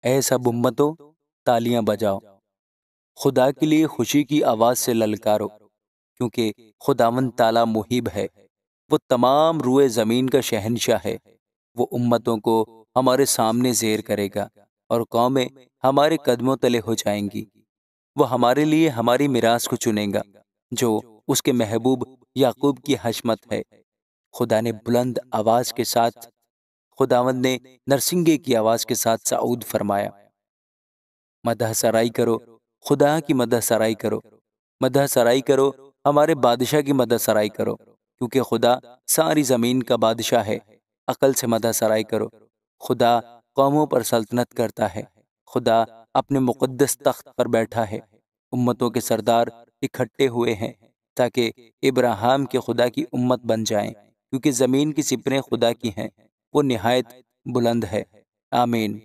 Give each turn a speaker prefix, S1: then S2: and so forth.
S1: ऐ सब उम्मतों, तालियां बजाओ, खुदा के लिए खुशी की आवाज़ से ललकारो, क्योंकि खुदावंद ताला मुहिब है। वो तमाम रूए ज़मीन का शहंशाह है। वो उम्मतों को हमारे सामने ज़ेर करेगा और कौमें हमारे कदमों तले हो जाएंगी। वो हमारे लिए हमारी मिरास को चुनेगा, जो उसके महबूब याकूब की हशमत है। खुदा ने बुलंद आवाज़ के साथ, खुदावंद ने नरसिंगे की आवाज़ के साथ सऊद फरमाया। मदह सराई करो, खुदा की मदह सराई करो, मदह सराई करो, हमारे बादशाह की मदह सराई करो, क्योंकि खुदा सारी ज़मीन का बादशाह है। अकल से मदह सराई करो। खुदा कौमों पर सल्तनत करता है। खुदा अपने मुक़द्दस तख्त पर बैठा है। उम्मतों के सरदार इकट्ठे हुए हैं ताकि इब्राहिम के खुदा की उम्मत बन जाएं, क्योंकि ज़मीन की सिपरें खुदा की हैं। वो निहायत बुलंद है। आमीन।